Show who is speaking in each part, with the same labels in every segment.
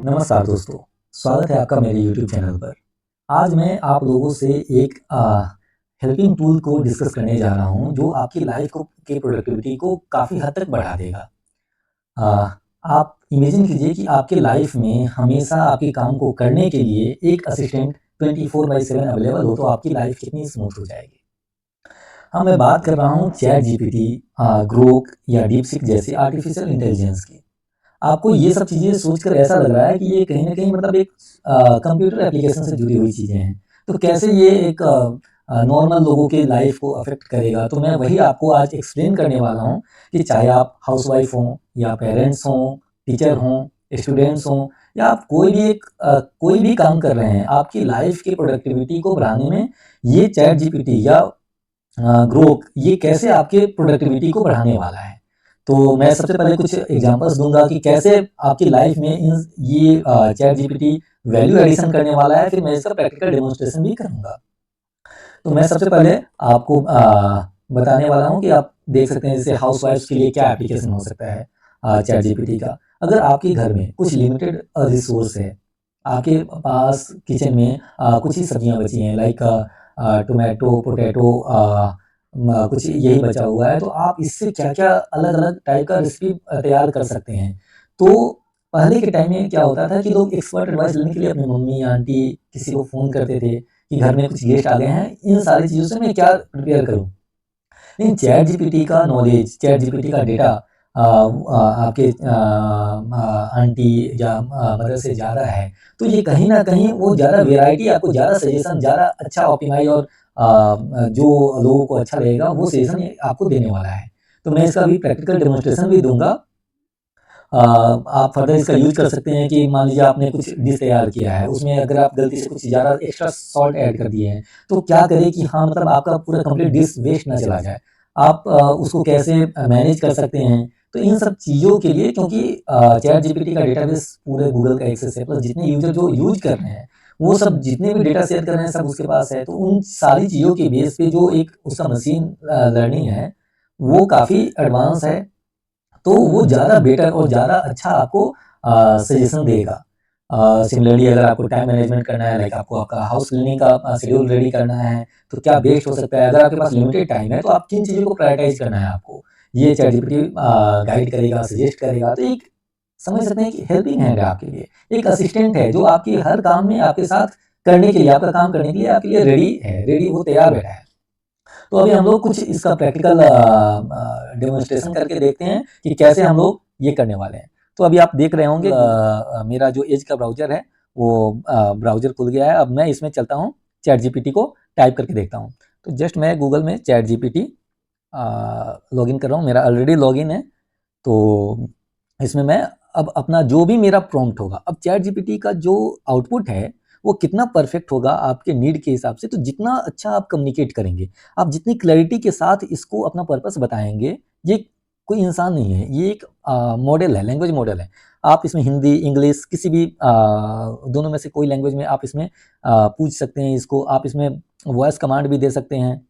Speaker 1: नमस्कार दोस्तों, स्वागत है आपका मेरे YouTube चैनल पर। आज मैं आप लोगों से एक हेल्पिंग टूल को डिस्कस करने जा रहा हूँ जो आपकी लाइफ को की प्रोडक्टिविटी को काफ़ी हद तक बढ़ा देगा। अ, आप इमेजिन कीजिए कि आपके लाइफ में हमेशा आपके काम को करने के लिए एक असिस्टेंट 24/7 अवेलेबल हो, तो आपकी लाइफ कितनी स्मूथ हो जाएगी। हाँ, मैं बात कर रहा हूँ चैट जीपीटी, ग्रोक या डीपसीक जैसी आर्टिफिशियल इंटेलिजेंस की। आपको ये सब चीज़ें सोचकर ऐसा लग रहा है कि ये कहीं न कहीं मतलब एक कंप्यूटर एप्लीकेशन से जुड़ी हुई चीज़ें हैं। तो कैसे ये एक नॉर्मल लोगों के लाइफ़ को अफ़ेक्ट करेगा? तो मैं वही आपको आज एक्सप्लेन करने वाला हूँ कि चाहे आप हाउसवाइफ़ हों या पेरेंट्स हों, टीचर हों, स्टूडेंट्स हों या आप कोई भी काम कर रहे हैं, आपकी लाइफ़ की प्रोडक्टिविटी को बढ़ाने में ये चैट जीपीटी या ग्रोक ये कैसे आपके प्रोडक्टिविटी को बढ़ाने वाला है। तो मैं सबसे पहले कुछ एग्जांपल्स दूँगा कि कैसे आपकी लाइफ में ये चैट जीपीटी वैल्यू एडिशन करने वाला है, फिर मैं इसका प्रैक्टिकल डेमोंस्ट्रेशन भी करूँगा। तो मैं सबसे पहले आपको बताने वाला हूँ कि आप देख सकते हैं जैसे हाउसवाइफ्स के लिए क्या एप्लीकेशन हो सकता है चैट जीपीटी का। अगर आपके घर में कुछ लिमिटेड रिसोर्स है, आपके पास किचन में कुछ ही सब्जियाँ बची हैं लाइक टोमेटो, पोटैटो कुछ यही बचा हुआ है, तो आप इससे क्या-क्या अलग-अलग टाइप का रेसिपी तैयार कर सकते हैं। तो पहले के टाइम में क्या होता था कि लोग एक्सपर्ट एडवाइस लेने के लिए अपनी मम्मी, आंटी किसी को फ़ोन करते थे कि घर में कुछ गेस्ट आ गए हैं, इन सारी चीज़ों से मैं क्या प्रिपेयर करूँ? लेकिन चैट जीपीटी का नॉलेज, चैट जीपीटी का डेटा आपके आंटी या मदर से ज़्यादा है, तो ये कहीं न कहीं वो ज़्यादा वैरायटी आपको ज़्यादा सजेशन ज़्यादा अच्छा ऑप्टिमाइज़ और जो लोगों को अच्छा लगेगा वो सजेशन ये आपको देने वाला है। तो मैं इसका भी प्रैक्टिकल डेमोंस्ट्रेशन भी दूँगा। आप फर्दर इसका यूज़ कर सकते हैं कि मान लीजिए आपने कुछ डिश तैयार किया है, उसमें अगर आप गलती से कुछ ज़्यादा एक्स्ट्रा सॉल्ट ऐड कर दिए हैं, तो क्या करें कि हाँ, मतलब आपका पूरा कंप्लीट डिश वेस्ट ना चला जाए। आप उसको कैसे मैनेज कर सकते हैं। तो इन सब चीज़ों के लिए क्योंकि चैट जीपीटी का डेटाबेस पूरे गूगल का एक्सेस है, प्लस जितने यूज़र जो यूज़ कर रहे हैं, वो सब जितने भी डेटा शेयर कर रहे हैं सब उसके पास है। तो उन सारी चीज़ों के बेस पे जो एक उसका मशीन लर्निंग है, वो काफ़ी एडवांस है। तो वो ज़्यादा बेटर और ज़्यादा अच्छा आपको सजेशन देगा। सिमिलरली अगर आपको टाइम मैनेजमेंट करना है लाइक आपको आपका हाउस क्लीनिंग का शेड्यूल रेडी करना है, तो क्या बेस्ट हो सकता है? अगर आपके पास लिमिटेड टाइम है, तो आप किन चीज़ों को प्रायोरिटाइज़ करना है आपको? ये चैट जीपीटी गाइड करेगा, सजेस्ट करेगा। तो एक समझ सकते हैं कि हेल्पिंग हैंड है आपके लिए, एक असिस्टेंट है जो आपके हर काम में आपके साथ करने के लिए, आपका काम करने के लिए आपके लिए रेडी है, रेडी वो तैयार बैठा है। तो अभी हम लोग कुछ इसका प्रैक्टिकल डेमोन्स्ट्रेशन करके देखते हैं कि कैसे हम लोग ये करने वाले हैं। तो अभी आप देख रहे होंगे मेरा जो एज का ब्राउज़र है वो ब्राउज़र खुल गया है। अब मैं इसमें चलता हूँ, चैट जीपीटी को टाइप करके देखता हूँ। तो जस्ट मैं गूगल में चैट जीपीटी लॉगिन कर रहा हूँ, मेरा ऑलरेडी लॉगिन है। तो इसमें मैं अब अपना जो भी मेरा प्रॉम्प्ट होगा, अब चैट जीपीटी का जो आउटपुट है, वो कितना परफेक्ट होगा आपके नीड के हिसाब से, तो जितना अच्छा आप कम्युनिकेट करेंगे, आप जितनी क्लैरिटी के साथ इसको अपना पर्पस बताएँगे, ये कोई इंसान नहीं है, ये एक मॉडल है, लैंग्वेज मॉडल है। आप इसमें हिंदी, इंग्लिश किसी भी दोनों में से कोई लैंग्वेज में आप इसमें पूछ सकते हैं इसको, आप इसमें वॉइस कमांड भी दे सकते हैं।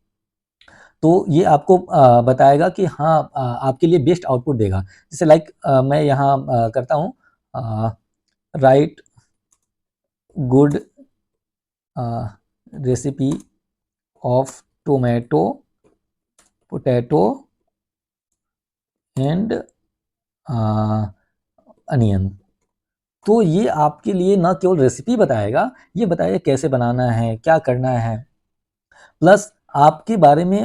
Speaker 1: तो ये आपको बताएगा कि हाँ आपके लिए बेस्ट आउटपुट देगा। जैसे लाइक मैं यहाँ करता हूँ right good recipe of tomato, potato and onion. तो ये आपके लिए ना केवल रेसिपी बताएगा, ये बताएगा कैसे बनाना है, क्या करना है। प्लस आपके बारे में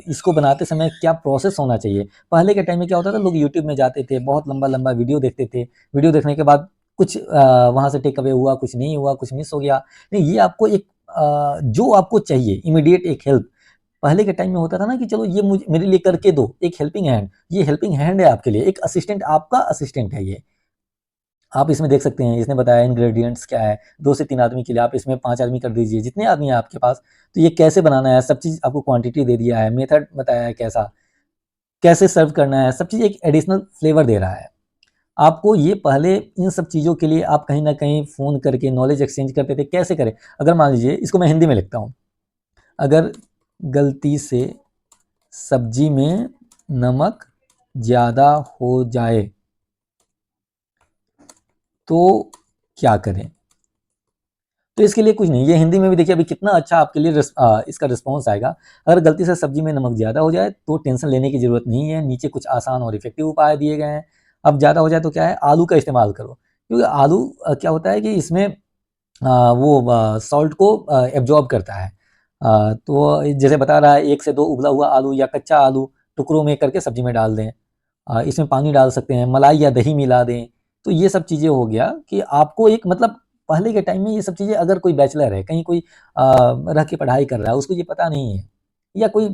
Speaker 1: इसको बनाते समय क्या प्रोसेस होना चाहिए। पहले के टाइम में क्या होता था, लोग यूट्यूब में जाते थे, बहुत लंबा-लंबा वीडियो देखते थे। वीडियो देखने के बाद कुछ वहाँ से टेक अवे हुआ, कुछ नहीं हुआ, कुछ मिस हो गया। नहीं, ये आपको एक जो आपको चाहिए इमीडिएट एक हेल्प, पहले के टाइम में होता था ना कि चलो ये मुझे मेरे लिए करके दो, एक हेल्पिंग हैंड। ये हेल्पिंग हैंड है आपके लिए, एक असिस्टेंट आपका असिस्टेंट है ये। आप इसमें देख सकते हैं, इसने बताया इंग्रीडिएंट्स क्या है, 2 से 3 आदमी के लिए, आप इसमें 5 आदमी कर दीजिए, जितने आदमी हैं आपके पास, तो ये कैसे बनाना है, सब चीज़ आपको क्वांटिटी दे दिया है, मेथड बताया है कैसा, कैसे सर्व करना है, सब चीज़ एक एडिशनल फ्लेवर दे रहा है। आपको ये पहले इन सब चीज़ों के लिए आप कहीं न कहीं फ़ोन करके नॉलेज एक्सचेंज करते थे, कैसे करें? अगर मान लीजिए इसको मैं हिंदी में लिखता हूँ, अगर गलती से सब्ज़ी में नमक ज़्यादा हो जाए तो क्या करें? तो इसके लिए कुछ नहीं, ये हिंदी में भी देखिए अभी कितना अच्छा आपके लिए इसका रिस्पॉन्स आएगा। अगर गलती से सब्जी में नमक ज़्यादा हो जाए तो टेंशन लेने की ज़रूरत नहीं है, नीचे कुछ आसान और इफ़ेक्टिव उपाय दिए गए हैं। अब ज़्यादा हो जाए तो क्या है, आलू का इस्तेमाल करो, क्योंकि आलू क्या होता है कि इसमें वो सॉल्ट को एब्ज़ॉर्ब करता है। तो जैसे बता रहा है 1 से 2 उबला हुआ आलू या कच्चा आलू टुकड़ों में करके सब्जी में डाल दें। इसमें पानी डाल सकते हैं, मलाई या दही मिला दें। तो ये सब चीज़ें हो गया कि आपको एक मतलब पहले के टाइम में ये सब चीज़ें, अगर कोई बैचलर है, कहीं कोई रह के पढ़ाई कर रहा है, उसको ये पता नहीं है, या कोई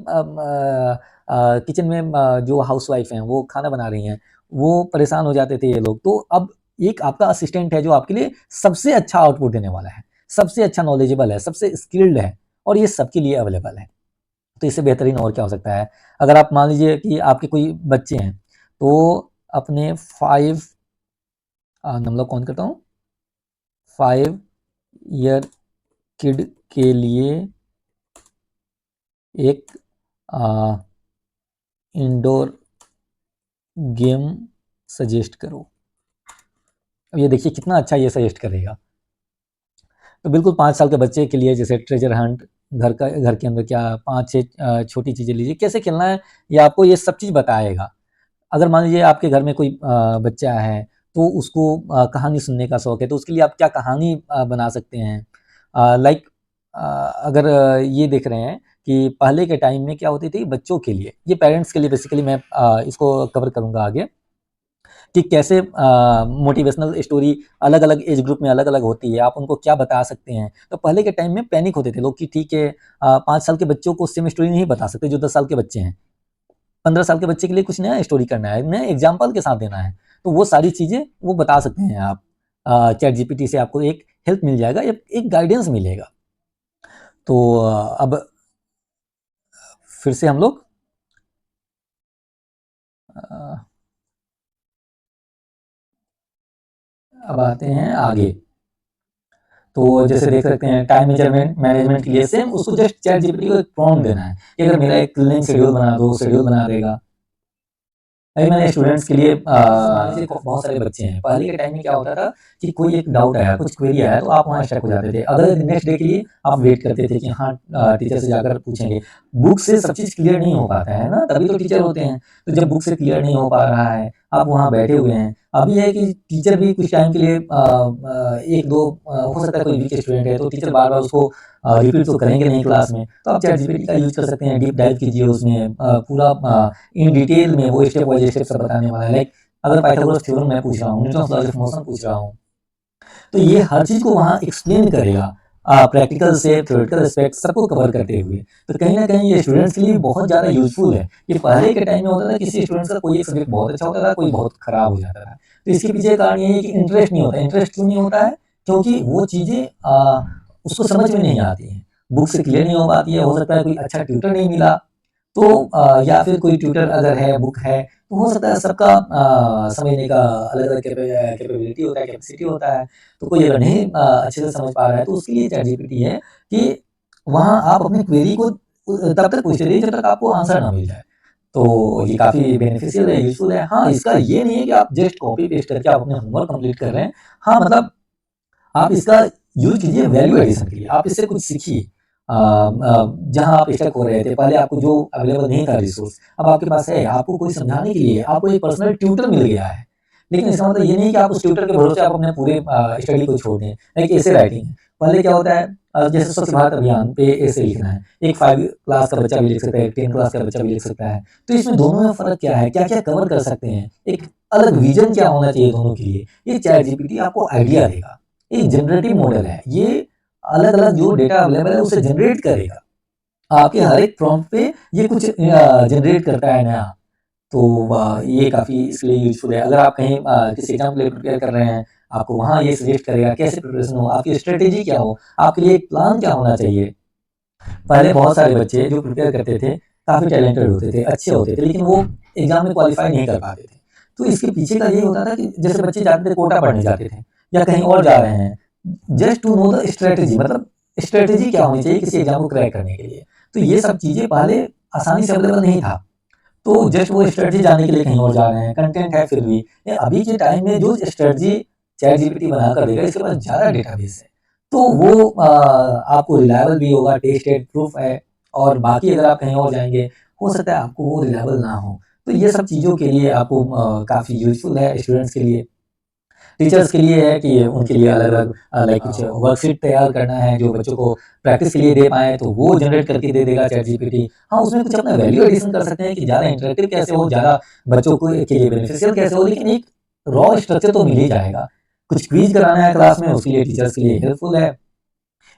Speaker 1: किचन में जो हाउसवाइफ़ हैं, वो खाना बना रही हैं, वो परेशान हो जाते थे ये लोग। तो अब एक आपका असिस्टेंट है जो आपके लिए सबसे अच्छा आउटपुट देने वाला है, सबसे अच्छा नॉलेजेबल है, सबसे स्किल्ड है और ये सबके लिए अवेलेबल है। तो इससे बेहतरीन और क्या हो सकता है? अगर आप मान लीजिए कि आपके कोई बच्चे हैं, तो अपने 5 मतलब काउंट करता हूँ, 5 ईयर किड के लिए एक इंडोर गेम सजेस्ट करो। अब ये देखिए कितना अच्छा ये सजेस्ट करेगा। तो बिल्कुल 5 साल के बच्चे के लिए जैसे ट्रेजर हंट, घर के अंदर क्या 5-6 छोटी चीज़ें लीजिए, कैसे खेलना है, ये आपको ये सब चीज़ बताएगा। अगर मान लीजिए आपके घर में कोई बच्चा है, तो उसको कहानी सुनने का शौक है, तो उसके लिए आप क्या कहानी बना सकते हैं। लाइक अगर ये देख रहे हैं कि पहले के टाइम में क्या होती थी बच्चों के लिए, ये पेरेंट्स के लिए बेसिकली मैं इसको कवर करूँगा आगे, कि कैसे मोटिवेशनल स्टोरी अलग-अलग एज ग्रुप में अलग-अलग होती है, आप उनको क्या बता सकते हैं। तो पहले के टाइम में पैनिक होते थे लोग कि ठीक है 5 साल के बच्चों को सेम स्टोरी नहीं बता सकते जो 10 साल के बच्चे हैं। 15 साल के बच्चे के लिए कुछ नया स्टोरी करना है, नया एग्जाम्पल के साथ देना है, तो वो सारी चीज़ें वो बता सकते हैं आप। चैट जीपीटी से आपको एक हेल्प मिल जाएगा, एक गाइडेंस मिलेगा। तो अब फिर से हम लोग अ, अब आते हैं आगे। तो जैसे देख सकते हैं टाइम मेजरमेंट मैनेजमेंट के लिए सेम उसको जस्ट चैट जीपीटी को एक प्रॉम्प्ट देना है कि अगर मेरा एक क्लीनिंग शेड्यूल बना दो, शेड्यूल बना देगा। अभी मैंने स्टूडेंट्स के लिए मान लीजिए बहुत सारे बच्चे हैं, पहले के टाइम में क्या होता था कि कोई एक डाउट आया, कुछ क्वेरी आया, तो आप वहाँ स्टक हो जाते थे। अगले दिन नेक्स्ट डे के लिए आप वेट करते थे कि हाँ टीचर से जाकर पूछेंगे। बुक से सब चीज़ क्लियर नहीं हो पाता है ना, तभी तो टीचर होते हैं। तो जब बुक से क्लियर नहीं हो पा रहा है, आप वहाँ बैठे हुए हैं, अभी है कि टीचर भी कुछ टाइम के लिए एक दो हो सकता है कोई वीक स्टूडेंट है, तो टीचर बार बार उसको रिपीट तो करेंगे नहीं क्लास में, तो आप चैट जीपीटी का यूज़ कर सकते हैं, डीप डाइव कीजिए उसमें, पूरा इन डिटेल में वो स्टेप बाय स्टेप सब बताने वाला है। लाइक अगर पाइथागोरस थ्योरम मैं पूछ रहा हूँ, न्यूटन्स लॉ ऑफ मोशन पूछ रहा हूँ, तो ये हर चीज़ को वहाँ एक्सप्लेन करेगा, प्रैक्टिकल से थ्योरेटिकल एस्पेक्ट सबको कवर करते हुए। तो कहीं न कहीं ये स्टूडेंट्स के लिए बहुत ज़्यादा यूज़फुल है। कि पहले के टाइम में होता था किसी स्टूडेंट्स का कोई एक सब्जेक्ट बहुत अच्छा होता था, कोई बहुत खराब हो जाता था। तो इसके पीछे कारण ये है कि इंटरेस्ट नहीं होता है। इंटरेस्ट क्यों नहीं होता है? क्योंकि वो चीज़ें उसको समझ में नहीं आती हैं। बुक से क्लियर नहीं हो पाती है, हो सकता है कोई अच्छा ट्यूटर नहीं मिला, तो या फिर कोई ट्यूटर अगर है, बुक है, तो हो सकता है सबका समझने का अलग-अलग कैपेबिलिटी होता है, कैपेसिटी होता है। तो कोई अगर नहीं अच्छे से समझ पा रहा है, तो उसके लिए चैट जीपीटी है कि वहाँ आप अपनी क्वेरी को तब तक पूछते रहिए जब तक आपको आंसर ना मिल जाए। तो ये काफ़ी बेनिफिशियल है, यूज़फुल है। हाँ, इसका ये नहीं है कि आप जस्ट कॉपी पेस्ट करके आप अपने होमवर्क कंप्लीट कर रहे हैं। हाँ, मतलब आप इसका यूज़ कीजिए वैल्यू एडिशन के लिए, आप इससे कुछ सीखिए। जहाँ आप स्टक हो रहे थे, पहले आपको जो अवेलेबल नहीं था रिसोर्स, अब आपके पास है, आपको कोई समझाने के लिए आपको एक पर्सनल ट्यूटर मिल गया है। लेकिन इसका मतलब ये नहीं कि आप उस ट्यूटर के भरोसे आप अपने पूरे स्टडी को छोड़ दें। लाइक ऐसे राइटिंग है, पहले क्या होता है जैसे स्वच्छ भारत अभियान पे ऐसे लिखना है, एक 5 क्लास का बच्चा भी लिख सकता है, एक 10 क्लास का बच्चा भी लिख सकता है। तो इसमें दोनों में फ़र्क क्या है? क्या-क्या कवर कर सकते हैं? एक अलग विज़न क्या होना चाहिए दोनों के लिए? ये चैट जीपीटी आपको आइडिया देगा। एक जनरेटिव मॉडल है, ये अलग-अलग जो डेटा अवेलेबल है उसे जनरेट करेगा। आपके हर एक प्रॉम्प्ट पे ये कुछ जनरेट करता है नया। तो ये काफ़ी इसके लिए यूज़फुल है। अगर आप कहीं किसी एग्ज़ाम के लिए प्रिपेयर कर रहे हैं, आपको वहाँ ये सजेस्ट करेगा कैसे प्रिपरेशन हो, आपकी स्ट्रैटेजी क्या हो, आपके लिए एक प्लान क्या होना चाहिए। पहले बहुत सारे बच्चे जो प्रिपेयर करते थे, काफ़ी टैलेंटेड होते थे, अच्छे होते थे, लेकिन वो एग्ज़ाम में क्वालीफाई नहीं कर पाते थे। तो इसके पीछे का यही होता था कि जैसे बच्चे जाते थे कोटा पढ़ने जाते थे या कहीं और जा रहे हैं, just to know the strategy, मतलब स्ट्रैटेजी क्या होनी चाहिए किसी एग्ज़ाम को क्रैक करने के लिए। तो ये सब चीज़ें पहले आसानी से अवेलेबल नहीं था। तो जस्ट वो स्ट्रैटेजी जानने के लिए कहीं और जा रहे हैं, कंटेंट है फिर भी। अभी के टाइम में जो स्ट्रैटेजी चैट जीपीटी बना कर देगा, इसके पास ज़्यादा डेटाबेस है। तो वो आपको रिलायबल भी होगा, टेस्टेड प्रूफ है। और बाकी अगर आप कहीं और जाएँगे, हो सकता है आपको वो रिलायबल ना हो। तो ये सब चीज़ों के लिए आपको काफ़ी यूज़फुल है स्टूडेंट्स के लिए। टीचर्स के लिए है कि उनके लिए अलग-अलग लाइक कुछ वर्कशीट तैयार करना है, जो बच्चों को प्रैक्टिस के लिए दे पाएँ, तो वो जनरेट करके दे देगा चैटजीपीटी। हाँ, उसमें कुछ अपना वैल्यू एडिशन कर सकते हैं कि ज़्यादा इंटरैक्टिव कैसे हो, ज़्यादा बच्चों को के लिए बेनिफिशियल कैसे हो, लेकिन एक रॉ स्ट्रक्चर तो मिल ही जाएगा। कुछ क्विज़ कराना है क्लास में, उसके लिए टीचर्स के लिए हेल्पफुल है।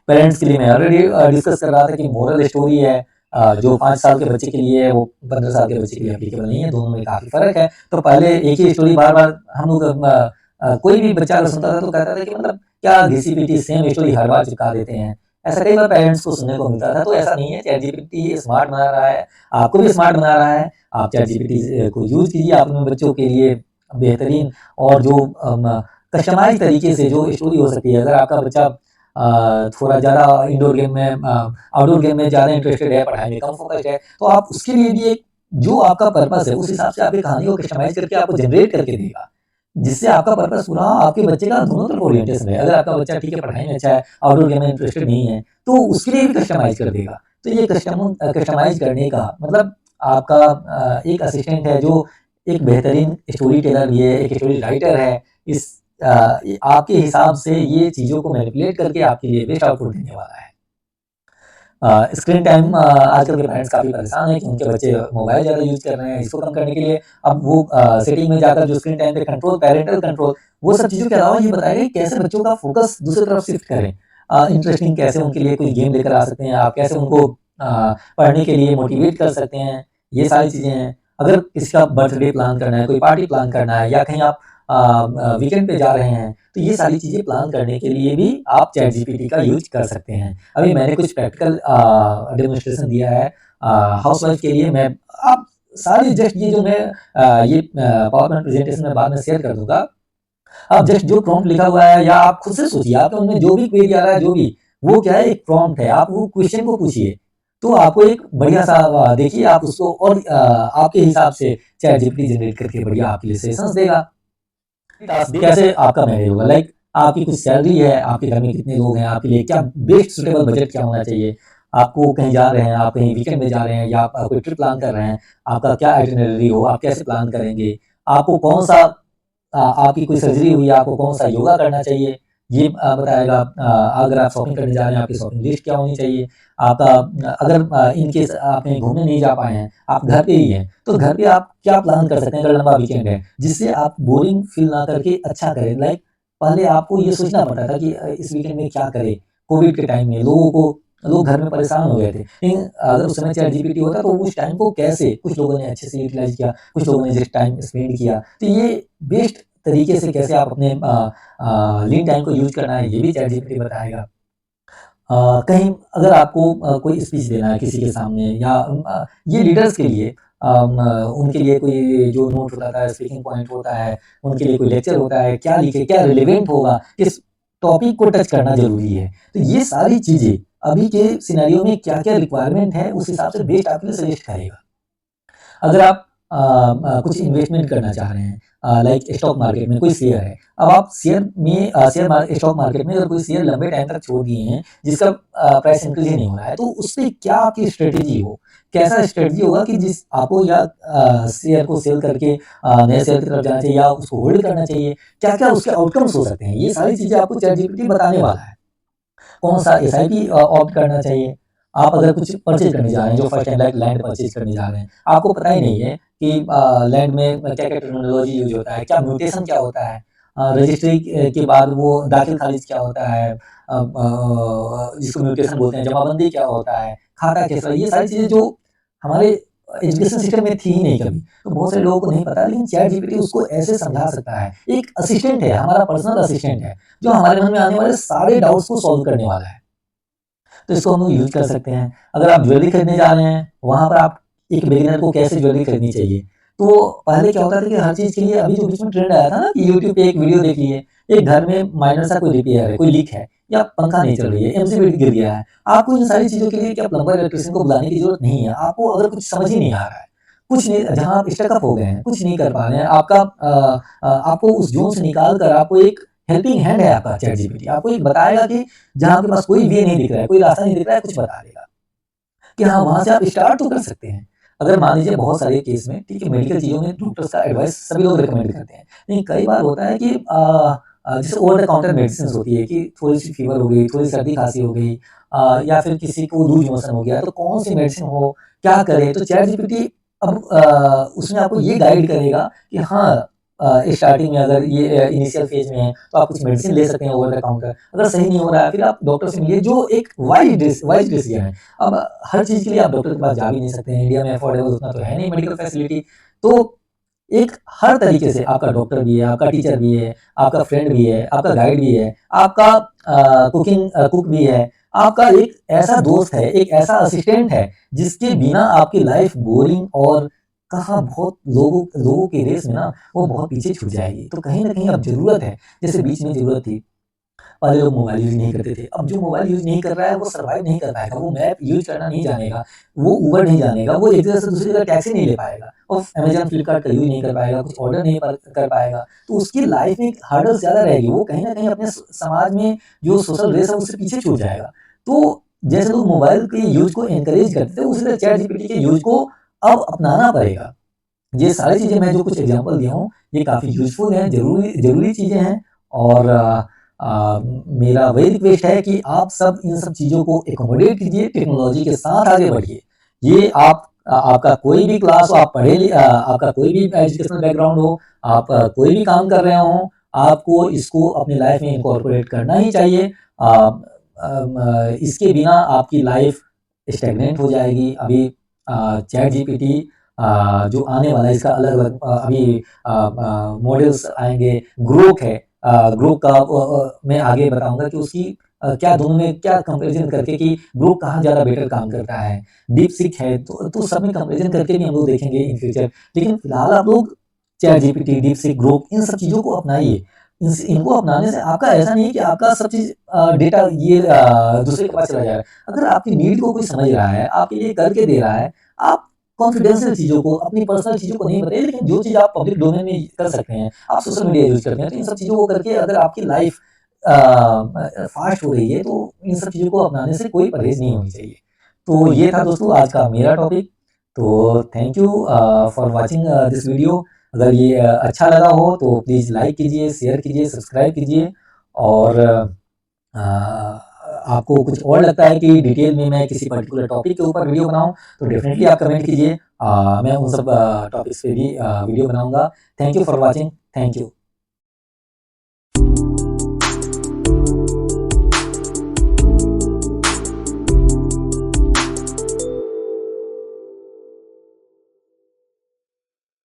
Speaker 1: पेरेंट्स के लिए मैं ऑलरेडी डिस्कस कर रहा था कि मोरल स्टोरी है, जो 5 साल के बच्चे के लिए है, वो 15 साल के बच्चे के लिए एप्लीकेबल नहीं है, दोनों में काफ़ी फ़र्क है। तो पहले एक ही स्टोरी बार-बार हम लोग कोई भी बच्चा अगर सुनता था तो कहता था कि मतलब क्या घिसी-पिटी सेम स्टोरी हर बार चिपका देते हैं। ऐसा कई बार पेरेंट्स को सुनने को मिलता था, तो ऐसा नहीं है, चैटजीपीटी स्मार्ट बना रहा है, आपको भी स्मार्ट बना रहा है। आप चैटजीपीटी को यूज़ कीजिए, आप अपने बच्चों के लिए बेहतरीन और जो कस्टमाइज़ तरीके से जो स्टोरी हो सकती है। अगर आपका बच्चा थोड़ा ज़्यादा इंडोर गेम में आउटडोर गेम में ज़्यादा इंटरेस्टेड है, पढ़ाई में कम फ़ोकस्ड है, तो आप उसके लिए भी एक जो आपका पर्पस है, उस हिसाब से आपकी कहानी को कस्टमाइज़ करके आपको जनरेट करके देगा। जिससे आपका पर्पस पूरा हो, आपके बच्चे का दोनों तरफ ओरिएंटेशन है। अगर आपका बच्चा ठीक है पढ़ाई में अच्छा है, आउटडोर गेम में इंटरेस्टेड नहीं है, तो उसके लिए भी कस्टमाइज़ कर देगा। तो ये कस्टमाइज़ करने का मतलब आपका एक असिस्टेंट है जो एक बेहतरीन स्टोरी टेलर भी है, एक स्टोरी राइटर है। इस ये आपके हिसाब से ये चीज़ों को मैनिपुलेट करके आपके लिए बेस्ट आउटपुट देने वाला है। स्क्रीन टाइम आजकल के पेरेंट्स काफ़ी परेशान हैं कि उनके बच्चे मोबाइल ज़्यादा यूज़ कर रहे हैं, इसको कम करने के लिए अब वो सेटिंग में जाकर जो स्क्रीन टाइम पे कंट्रोल, पैरेंटल कंट्रोल, वो सब चीज़ों के अलावा ये बताएगा कि कैसे बच्चों का फ़ोकस दूसरी तरफ शिफ्ट करें। इंटरेस्टिंग कैसे उनके लिए कोई गेम लेकर आ सकते हैं, आप कैसे उनको पढ़ने के लिए मोटिवेट कर सकते हैं, ये सारी चीज़ें हैं। अगर किसी का बर्थडे प्लान करना है, कोई पार्टी प्लान करना है या कहीं आप वीकेंड पे जा रहे हैं, तो ये सारी चीज़ें प्लान करने के लिए भी आप चैटजीपीटी का यूज़ कर सकते हैं। अभी मैंने कुछ प्रैक्टिकल डेमोन्स्ट्रेशन दिया है हाउसवाइफ के लिए। मैं आप सारी जस्ट ये जो मैं ये पावर पॉइंट प्रेजेंटेशन में बाद में शेयर कर दूँगा। आप जस्ट जो प्रॉम्प्ट लिखा हुआ है या आप खुद से सोचिए, आपके मन में जो भी क्वेरी आ रहा है, जो भी, वो क्या है, एक प्रॉम्प्ट है। आप वो क्वेश्चन को पूछिए, तो आपको एक बढ़िया-सा देखिए आप उसको और आपके हिसाब से चैटजीपीटी जनरेट करके बढ़िया आपके लिए सजेशंस देगा। टास्क कैसे आपका मैनेज होगा, लाइक आपकी कुछ सैलरी है, आपके घर में कितने लोग हैं, आपके लिए क्या बेस्ट सूटेबल बजट क्या होना चाहिए, आपको कहीं जा रहे हैं, आप कहीं वीकेंड में जा रहे हैं या आप कोई ट्रिप प्लान कर रहे हैं, आपका क्या आइटिनरी हो, आप कैसे प्लान करेंगे, आपको कौन सा आपकी कोई सर्जरी हुई है, आपको कौन सा योगा करना चाहिए, ये बताएगा। अगर आप शॉपिंग करने जा रहे हैं, आपकी शॉपिंग लिस्ट क्या होनी चाहिए, आपका अगर इन केस आप कहीं घूमने नहीं जा पाए हैं, आप घर पे ही हैं, तो घर पे आप क्या प्लान कर सकते हैं अगर लंबा वीकेंड है, जिससे आप बोरिंग फील ना करके अच्छा करें। लाइक पहले आपको ये सोचना पड़ता था कि इस वीकेंड में क्या करें? कोविड के टाइम में लोग घर में परेशान हो गए थे। लेकिन अगर उस समय चैटजीपीटी होता तो उस टाइम को कैसे कुछ लोगों ने अच्छे से यूटिलाइज़ किया, कुछ लोगों ने जस्ट टाइम स्पेंड किया। तो ये बेस्ट तरीके से कैसे आप अपने लीन टाइम को यूज़ करना है, ये भी चैटजीपीटी बताएगा। कहीं अगर आपको कोई स्पीच देना है किसी के सामने या ये लीडर्स के लिए उनके लिए कोई जो नोट होता है, स्पीकिंग पॉइंट होता है, उनके लिए कोई लेक्चर होता है, क्या लिखे, क्या रिलेवेंट होगा, किस टॉपिक को टच करना ज़रूरी है। तो ये सारी चीज़ें अभी के सिनेरियो में क्या-क्या रिक्वायरमेंट है, उस हिसाब से बेस्ट आपके लिए सजेस्ट करेगा। अगर आप कुछ इन्वेस्टमेंट करना चाह रहे हैं लाइक स्टॉक मार्केट में कोई शेयर है। अब आप शेयर में स्टॉक मार्केट में अगर कोई शेयर लंबे टाइम तक छोड़ दिए हैं, जिसका प्राइस इंक्रीज़ ही नहीं हो रहा है, तो उसपे क्या आपकी स्ट्रैटेजी हो? कैसा स्ट्रैटेजी होगा कि जिस आपको या शेयर को सेल करके नए शेयर की तरफ जाना चाहिए या उसको होल्ड करना चाहिए? क्या-क्या उसके आउटकम्स हो सकते हैं? ये सारी चीज़ें आपको चैटजीपीटी बताने वाला है। कौन-सा एसआईपी ऑप्ट करना चाहिए। आप अगर कुछ परचेज़ करने जा रहे हैं, जो first time like land purchase करने जा रहे हैं, आपको पता ही नहीं है कि लैंड में क्या-क्या टर्मिनोलॉजी यूज़ होता है, क्या म्यूटेशन क्या होता है, रजिस्ट्री के बाद वो दाखिल खारिज क्या होता है, जिसको म्यूटेशन बोलते हैं, जमाबंदी क्या होता है, खाता कैसा, ये सारी चीज़ें जो हमारे एजुकेशन सिस्टम में थी ही नहीं कभी। तो बहुत सारे लोगों को नहीं पता, लेकिन चैट जीपीटी उसको ऐसे समझा सकता है। एक असिस्टेंट है, हमारा पर्सनल असिस्टेंट है, जो हमारे मन में आने वाले सारे डाउट्स को सॉल्व करने वाला है। तो इसको हम लोग यूज़ कर सकते हैं। अगर आप ज्वेलरी खरीदने जा रहे हैं, वहाँ पर आप एक बिगिनर को कैसे ज्वेलरी खरीदनी चाहिए। तो पहले क्या होता था कि हर चीज़ के लिए अभी जो बीच में ट्रेंड आया था ना कि यूट्यूब पे एक वीडियो देख लिए, एक घर में माइनर सा कोई रिपेयर है, कोई लीक है या पंखा नहीं चल रही है, एमसीबी गिर गया है। आपको इन सारी चीज़ों के लिए क्या प्लम्बर, इलेक्ट्रीशियन को बुलाने की ज़रूरत नहीं है। आपको अगर कुछ समझ ही नहीं आ रहा है, कुछ नहीं, जहाँ आप स्टक अप हो गए हैं, कुछ नहीं कर पा रहे हैं, आपको उस ज़ोन से निकाल कर आपको एक हेल्पिंग हैंड है आपका चैट जीपीटी। आपको एक बताएगा कि जहाँ आपके पास कोई वे नहीं दिख रहा है, कोई रास्ता नहीं दिख रहा है, कुछ बता देगा कि हाँ, वहाँ से आप स्टार्ट तो कर सकते हैं। अगर मान लीजिए बहुत सारे केस में, ठीक है, मेडिकल चीज़ों में डॉक्टर्स का एडवाइस सभी लोग रिकमेंड करते हैं। लेकिन कई बार होता है कि जैसे ओवर द काउंटर मेडिसिन्स होती है कि थोड़ी-सी फीवर हो गई, थोड़ी सर्दी-खाँसी हो गई, या फिर किसी को लूज़ मोशन हो गया, तो कौन-सी मेडिसिन हो, क्या करें? तो चैट जीपीटी अब उसमें आपको ये गाइड करेगा कि हाँ, स्टार्टिंग में अगर ये इनिशियल फेज़ में है, तो आप कुछ मेडिसिन ले सकते हैं ओवर द काउंटर। अगर सही नहीं हो रहा है, फिर आप डॉक्टर से मिलिए, जो एक वाइज़ डिसीजन है। अब हर चीज़ के लिए आप डॉक्टर के पास जा भी नहीं सकते हैं, इंडिया में अफोर्डेबल उतना तो है नहीं मेडिकल फैसिलिटी। तो एक हर तरीके से आपका डॉक्टर भी है, आपका टीचर भी है, आपका फ्रेंड भी है, आपका गाइड भी है, आपका कुक भी है, आपका एक ऐसा दोस्त है, एक ऐसा असिस्टेंट है, जिसके बिना आपकी लाइफ बोरिंग और कहाँ बहुत लोगों लोगों की रेस में ना वो बहुत पीछे छूट जाएगी। तो कहीं न कहीं अब ज़रूरत है, जैसे बीच में ज़रूरत थी, पहले लोग मोबाइल यूज़ नहीं करते थे। अब जो मोबाइल यूज़ नहीं कर रहा है, वो सर्वाइव नहीं कर पाएगा, वो मैप यूज़ करना नहीं जानेगा, वो उबर नहीं जानेगा, वो एक जगह से दूसरी जगह टैक्सी नहीं ले पाएगा और अमेज़न, फ्लिपकार्ट का यूज़ नहीं कर पाएगा, कुछ ऑर्डर नहीं कर पाएगा। तो उसकी लाइफ़ में हर्डल्स ज़्यादा रहेगी, वो कहीं न कहीं अपने समाज में जो सोशल रेस है, उससे पीछे छूट जाएगा। तो जैसे लोग मोबाइल के यूज़ को एनकरेज करते थे, उसी तरह चैट जीपीटी के यूज़ को अब अपनाना पड़ेगा। ये सारी चीज़ें मैं जो कुछ एग्ज़ाम्पल दिया हूँ, ये काफ़ी यूज़फुल हैं, ज़रूरी ज़रूरी चीज़ें हैं और मेरा वही रिक्वेस्ट है कि आप सब इन सब चीज़ों को एक्कोमोडेट कीजिए, टेक्नोलॉजी के साथ आगे बढ़िए। ये आपका कोई भी क्लास हो, आपका कोई भी एजुकेशनल बैकग्राउंड हो, आप कोई भी काम कर रहे हों, आपको इसको अपनी लाइफ़ में इनकॉर्पोरेट करना ही चाहिए। इसके बिना आपकी लाइफ़ स्टैग्नेंट हो जाएगी। अभी चैट जीपीटी जो आने वाला है इसका अलग-अलग अभी मॉडल्स आएँगे, ग्रोक है, ग्रोक का मैं आगे बताऊँगा कि उसकी क्या दोनों में क्या कंपैरिज़न करके कि ग्रोक कहाँ ज़्यादा बेटर काम करता है। डीपसीक है, तो सब में कंपैरिज़न करके भी हम लोग देखेंगे इन फ्यूचर। लेकिन फिलहाल आप लोग चैट जीपीटी, डीपसीक, ग्रोक इन सब चीज़ों को अपनाइए। इनको अपनाने से आपका ऐसा नहीं है कि आपका सब चीज़ डेटा ये दूसरे के पास चला जाएगा। अगर आपकी नीड को कोई समझ रहा है, आपके लिए करके दे रहा है, आप कॉन्फिडेंशियल चीज़ों को, अपनी पर्सनल चीज़ों को नहीं बताइए, लेकिन जो चीज़ आप पब्लिक डोमेन में कर सकते हैं, आप सोशल मीडिया यूज़ करते हैं, तो इन सब चीज़ों को करके अगर आपकी लाइफ़ फ़ास्ट हो रही है, तो इन सब चीज़ों को अपनाने से कोई परहेज़ नहीं होनी चाहिए। तो ये था दोस्तों आज का मेरा टॉपिक। तो thank you for watching this video. अगर ये अच्छा लगा हो तो प्लीज़ लाइक कीजिए, शेयर कीजिए, सब्सक्राइब कीजिए और आपको कुछ और लगता है कि डिटेल में मैं किसी पर्टिकुलर टॉपिक के ऊपर वीडियो बनाऊँ, तो डेफ़िनेटली आप कमेंट कीजिए। मैं उन सब टॉपिक्स पे भी वीडियो बनाऊँगा। Thank you for watching. Thank you.